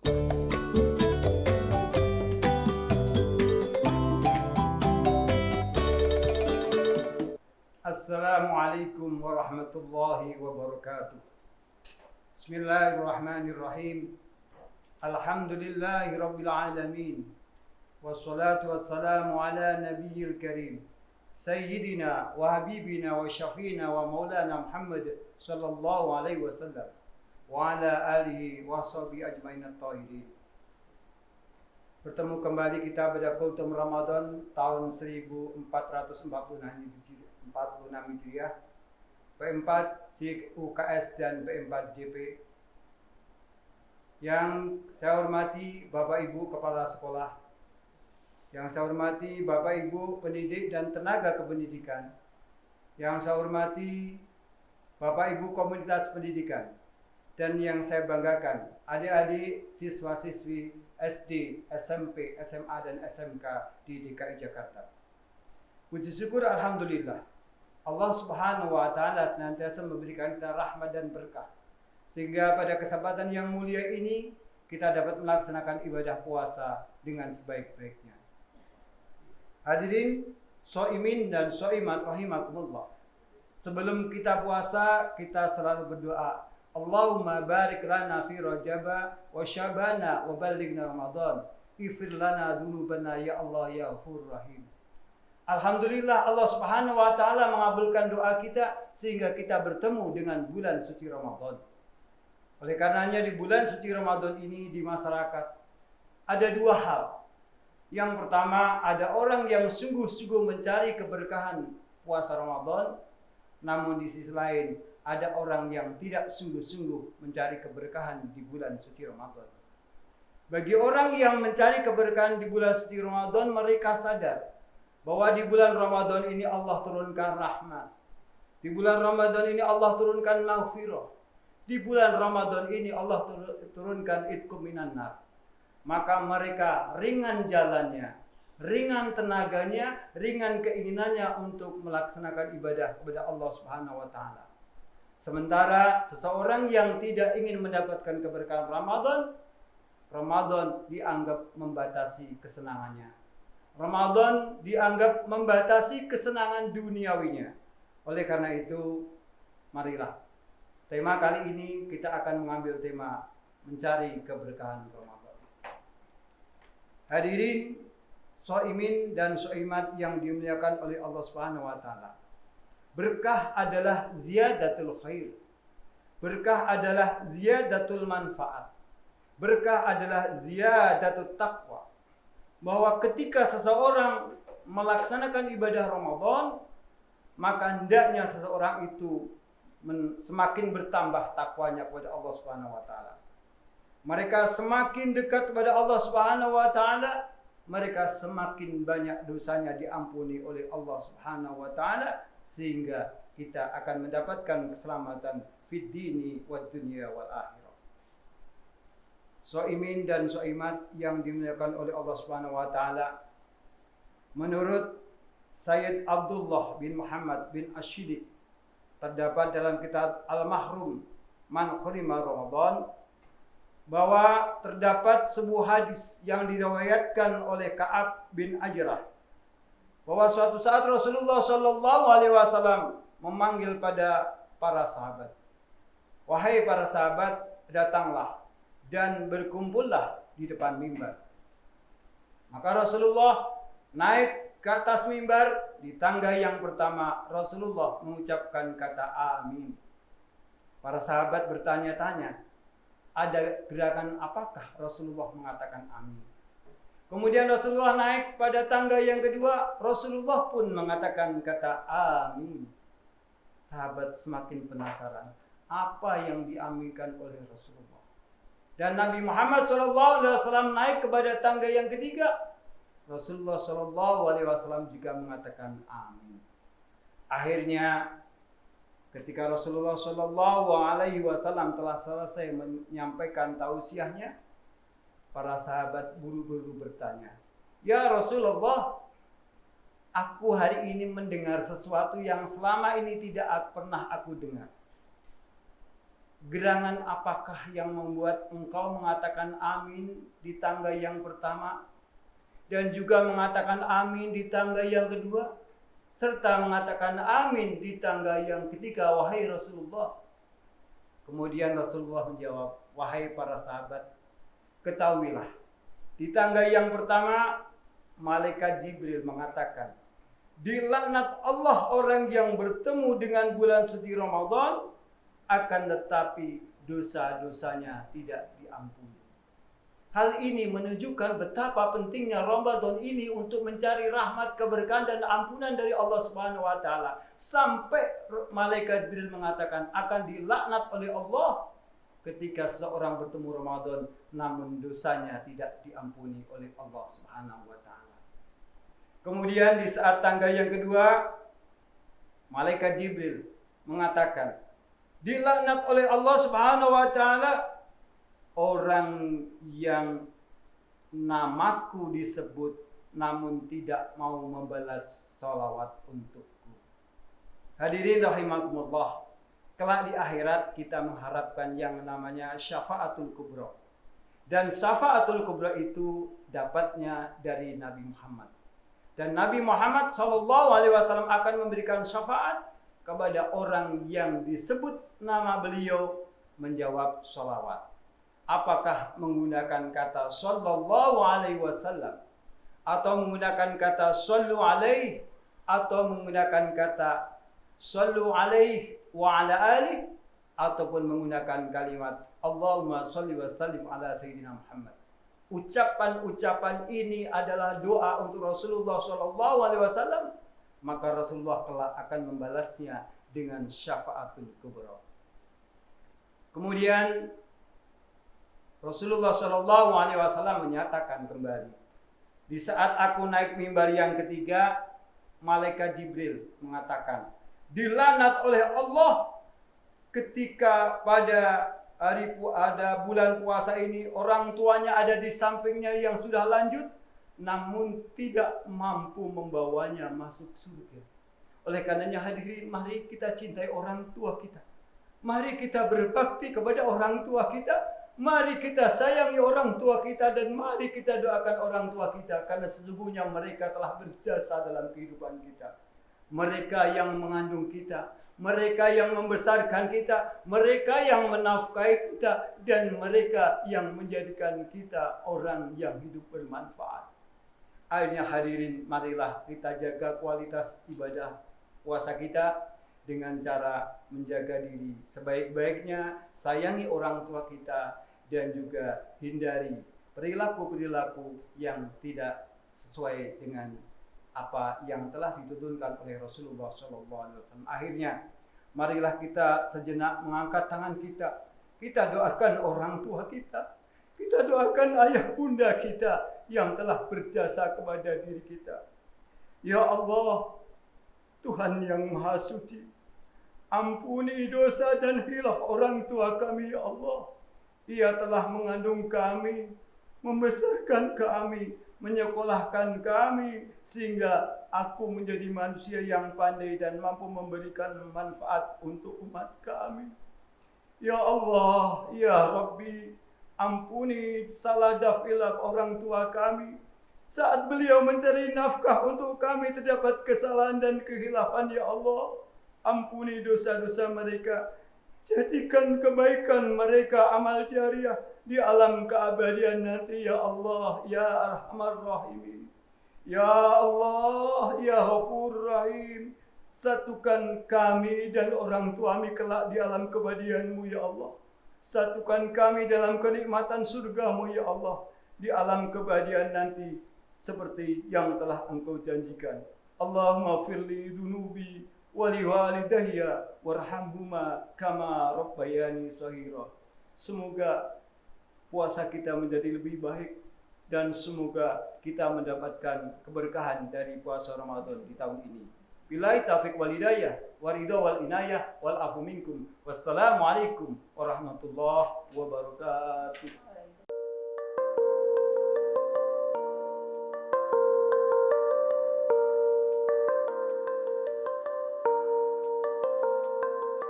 Assalamualaikum warahmatullahi wabarakatuh. Bismillahirrahmanirrahim. Alhamdulillahi rabbil alamin. Wassalatu wassalamu ala nabiyil karim. Sayyidina wa habibina wa syafiina wa maulana Muhammad sallallahu alaihi wasallam wa ala alihi wa sahbihi ajmain at-tahirin. Bertemu kembali kita pada Kultum Ramadan tahun 1446 Hijriah, P4 CUKS dan P4 JP. Yang saya hormati Bapak Ibu Kepala Sekolah, yang saya hormati Bapak Ibu pendidik dan tenaga kependidikan, yang saya hormati Bapak Ibu komunitas pendidikan, dan yang saya banggakan adik-adik siswa-siswi SD, SMP, SMA, dan SMK di DKI Jakarta. Puji syukur alhamdulillah, Allah Subhanahu wa taala senantiasa memberikan kita rahmat dan berkah, sehingga pada kesempatan yang mulia ini kita dapat melaksanakan ibadah puasa dengan sebaik-baiknya. Hadirin shaimin dan shaimat rahimakumullah. Sebelum kita puasa, kita selalu berdoa, Allahumma barik lana fi Rajaba wa Syabana wa ballighna Ramadan. Ighfir lana dzunubana ya Allah ya Ghafurur Rahim. Alhamdulillah, Allah Subhanahu wa taala mengabulkan doa kita sehingga kita bertemu dengan bulan suci Ramadan. Oleh karenanya di bulan suci Ramadan ini di masyarakat ada dua hal. Yang pertama, ada orang yang sungguh-sungguh mencari keberkahan puasa Ramadan, namun di sisi lain ada orang yang tidak sungguh-sungguh mencari keberkahan di bulan suci Ramadan. Bagi orang yang mencari keberkahan di bulan suci Ramadan, mereka sadar bahwa di bulan Ramadan ini Allah turunkan rahmat. Di bulan Ramadan ini Allah turunkan maghfirah. Di bulan Ramadan ini Allah turunkan itqum minan nar. Maka mereka ringan jalannya, ringan tenaganya, ringan keinginannya untuk melaksanakan ibadah kepada Allah Subhanahu wa taala. Sementara seseorang yang tidak ingin mendapatkan keberkahan Ramadan, Ramadan dianggap membatasi kesenangannya. Ramadan dianggap membatasi kesenangan duniawinya. Oleh karena itu, marilah. Tema kali ini kita akan mengambil tema mencari keberkahan Ramadan. Hadirin shaimin dan shaimat yang dimuliakan oleh Allah Subhanahu wa taala. Berkah adalah ziyadatul khair. Berkah adalah ziyadatul manfaat. Berkah adalah ziyadatul taqwa. Bahwa ketika seseorang melaksanakan ibadah Ramadan, maka hendaknya seseorang itu semakin bertambah takwanya kepada Allah Subhanahu wa taala. Mereka semakin dekat kepada Allah Subhanahu wa taala, mereka semakin banyak dosanya diampuni oleh Allah Subhanahu wa taala, sehingga kita akan mendapatkan keselamatan fid dini wad dunya wal akhirah. Shaimin dan shaimat yang dimuliakan oleh Allah Subhanahu wa taala, menurut Sayyid Abdullah bin Muhammad bin Ash-Shidik, terdapat dalam kitab Al-Mahrum Man Hurima Ramadan, bahwa terdapat sebuah hadis yang diriwayatkan oleh Ka'ab bin Ajrah, bahwa suatu saat Rasulullah Shallallahu Alaihi Wasallam memanggil pada para sahabat, wahai para sahabat, datanglah dan berkumpullah di depan mimbar. Maka Rasulullah naik ke atas mimbar. Di tangga yang pertama Rasulullah mengucapkan kata amin. Para sahabat bertanya-tanya, ada gerakan apakah Rasulullah mengatakan amin? Kemudian Rasulullah naik pada tangga yang kedua, Rasulullah pun mengatakan kata amin. Sahabat semakin penasaran, apa yang diaminkan oleh Rasulullah. Dan Nabi Muhammad SAW naik kepada tangga yang ketiga, Rasulullah SAW juga mengatakan amin. Akhirnya ketika Rasulullah SAW telah selesai menyampaikan tausiahnya, para sahabat buru-buru bertanya, ya Rasulullah, aku hari ini mendengar sesuatu yang selama ini tidak pernah aku dengar. Gerangan apakah yang membuat engkau mengatakan amin di tangga yang pertama dan juga mengatakan amin di tangga yang kedua serta mengatakan amin di tangga yang ketiga, wahai Rasulullah? Kemudian Rasulullah menjawab, wahai para sahabat, ketahuilah, di tangga yang pertama malaikat Jibril mengatakan, dilaknat Allah orang yang bertemu dengan bulan suci Ramadan, akan tetapi dosa-dosanya tidak diampuni. Hal ini menunjukkan betapa pentingnya Ramadan ini untuk mencari rahmat, keberkahan dan ampunan dari Allah Subhanahu wa taala. Sampai malaikat Jibril mengatakan akan dilaknat oleh Allah ketika seseorang bertemu Ramadan namun dosanya tidak diampuni oleh Allah Subhanahu wa taala. Kemudian di saat tangga yang kedua, malaikat Jibril mengatakan, dilaknat oleh Allah Subhanahu wa taala orang yang namaku disebut namun tidak mau membalas salawat untukku. Hadirin rahimakumullah, kelak di akhirat kita mengharapkan yang namanya syafaatul kubra. Dan syafaatul kubra itu dapatnya dari Nabi Muhammad. Dan Nabi Muhammad SAW akan memberikan syafaat kepada orang yang disebut nama beliau menjawab sholawat. Apakah menggunakan kata sallallahu alaihi wasallam, atau menggunakan kata sallu alaihi, atau menggunakan kata sallu alaihi wa ala alihi, ataupun menggunakan kalimat Allahumma salli wa sallim ala sayyidina Muhammad. Ucapan-ucapan ini adalah doa untuk Rasulullah SAW, maka Rasulullah kelak akan membalasnya dengan syafaatul kubra. Kemudian Rasulullah SAW menyatakan kembali, di saat aku naik mimbar yang ketiga, malaikat Jibril mengatakan, dilaknat oleh Allah ketika pada bulan puasa ini orang tuanya ada di sampingnya yang sudah lanjut, namun tidak mampu membawanya masuk surga. Oleh karenanya hadirin, mari kita cintai orang tua kita. Mari kita berbakti kepada orang tua kita. Mari kita sayangi orang tua kita dan mari kita doakan orang tua kita, karena sesungguhnya mereka telah berjasa dalam kehidupan kita. Mereka yang mengandung kita, mereka yang membesarkan kita, mereka yang menafkahi kita, dan mereka yang menjadikan kita orang yang hidup bermanfaat. Akhirnya hadirin, marilah kita jaga kualitas ibadah puasa kita dengan cara menjaga diri sebaik-baiknya, sayangi orang tua kita, dan juga hindari perilaku-perilaku yang tidak sesuai dengan apa yang telah dituntunkan oleh Rasulullah SAW. Akhirnya, marilah kita sejenak mengangkat tangan kita. Kita doakan orang tua kita. Kita doakan ayah bunda kita yang telah berjasa kepada diri kita. Ya Allah, Tuhan yang Maha Suci, ampuni dosa dan khilaf orang tua kami, ya Allah. Ia telah mengandung kami, membesarkan kami, menyekolahkan kami, sehingga aku menjadi manusia yang pandai dan mampu memberikan manfaat untuk umat kami. Ya Allah, ya Rabbi, ampuni salah dafilaf orang tua kami. Saat beliau mencari nafkah untuk kami terdapat kesalahan dan kehilafan, ya Allah. Ampuni dosa-dosa mereka. Jadikan kebaikan mereka amal jariah di alam keabadian nanti, ya Allah, ya Arhamar Rahimin. Ya Allah, ya Ghafur Rahim. Satukan kami dan orang tua kami kelak di alam keabadian-Mu, ya Allah. Satukan kami dalam kenikmatan surga-Mu, ya Allah, di alam keabadian nanti seperti yang telah Engkau janjikan. Allahumma firli dunubi wali walidayya warhamhuma kama rabbayani shaghira. Semoga puasa kita menjadi lebih baik dan semoga kita mendapatkan keberkahan dari puasa Ramadan di tahun ini. Billahi taufiq wal hidayah, waridho wal inayah, wal afu minkum. Wassalamualaikum warahmatullahi wabarakatuh.